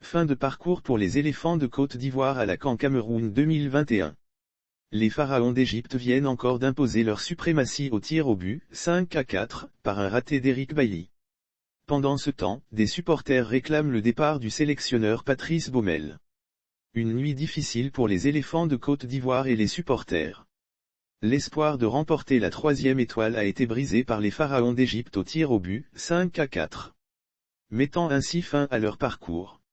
Fin de parcours pour les éléphants de Côte d'Ivoire à la CAN Cameroun 2021. Les pharaons d'Égypte viennent encore d'imposer leur suprématie au tir au but, 5-4, par un raté d'Eric Bailly. Pendant ce temps, des supporters réclament le départ du sélectionneur Patrice Baumel. Une nuit difficile pour les éléphants de Côte d'Ivoire et les supporters. L'espoir de remporter la 3e étoile a été brisé par les pharaons d'Égypte au tir au but, 5-4. Mettant ainsi fin à leur parcours.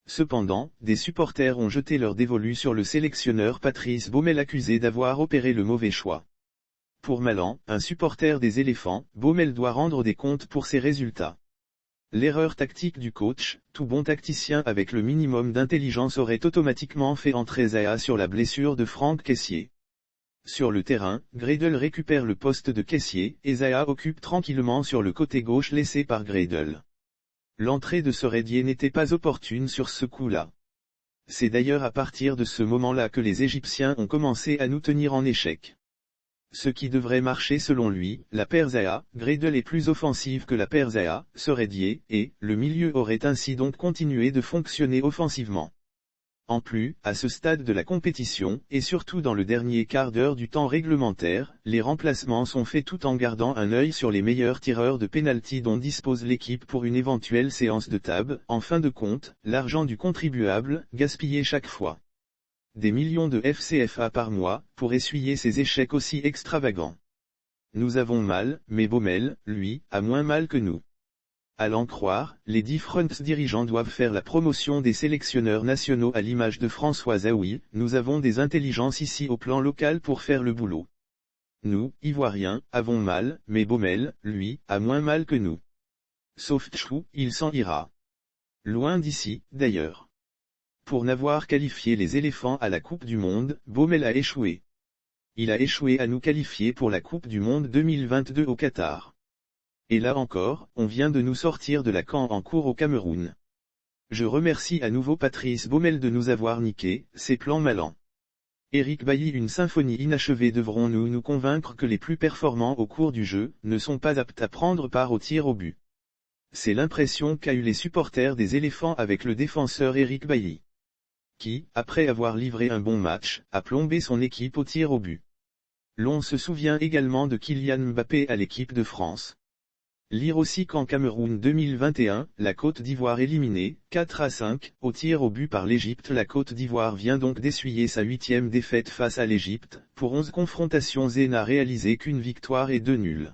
Cependant, des supporters ont jeté leur dévolu sur le sélectionneur Patrice Baumel accusé d'avoir opéré le mauvais choix. Pour Malan, un supporter des éléphants, Baumel doit rendre des comptes pour ses résultats. L'erreur tactique du coach, tout bon tacticien avec le minimum d'intelligence aurait automatiquement fait entrer Zaha sur la blessure de Franck Kessié. Sur le terrain, Gradel récupère le poste de Kessié, et Zaha occupe tranquillement sur le côté gauche laissé par Gradel. L'entrée de Seredier n'était pas opportune sur ce coup-là. C'est d'ailleurs à partir de ce moment-là que les Égyptiens ont commencé à nous tenir en échec. Ce qui devrait marcher selon lui, la paire Zaha, Gradel est plus offensive que la paire Zaha, Seredier, et le milieu aurait ainsi donc continué de fonctionner offensivement. En plus, à ce stade de la compétition, et surtout dans le dernier quart d'heure du temps réglementaire, les remplacements sont faits tout en gardant un œil sur les meilleurs tireurs de pénalty dont dispose l'équipe pour une éventuelle séance de table. En fin de compte, l'argent du contribuable, gaspillé chaque fois. Des millions de FCFA par mois, pour essuyer ces échecs aussi extravagants. Nous avons mal, mais Baumel, lui, a moins mal que nous. À l'en croire, les différents dirigeants doivent faire la promotion des sélectionneurs nationaux à l'image de François Zahoui. Nous avons des intelligences ici au plan local pour faire le boulot. Nous, Ivoiriens, avons mal, mais Baumel, lui, a moins mal que nous. Sauf Tchou, il s'en ira. Loin d'ici, d'ailleurs. Pour n'avoir qualifié les éléphants à la Coupe du Monde, Baumel a échoué. Il a échoué à nous qualifier pour la Coupe du Monde 2022 au Qatar. Et là encore, on vient de nous sortir de la CAN en cours au Cameroun. Je remercie à nouveau Patrice Baumel de nous avoir niqué, ses plans Malan. Eric Bailly, une symphonie inachevée. Devrons-nous nous convaincre que les plus performants au cours du jeu, ne sont pas aptes à prendre part au tir au but. C'est l'impression qu'a eu les supporters des éléphants avec le défenseur Eric Bailly. Qui, après avoir livré un bon match, a plombé son équipe au tir au but. L'on se souvient également de Kylian Mbappé à l'équipe de France. Lire aussi qu'en Cameroun 2021, la Côte d'Ivoire éliminée, 4-5, au tir au but par l'Égypte. La Côte d'Ivoire vient donc d'essuyer sa 8e défaite face à l'Égypte, pour 11 confrontations et n'a réalisé qu'une victoire et 2 nuls.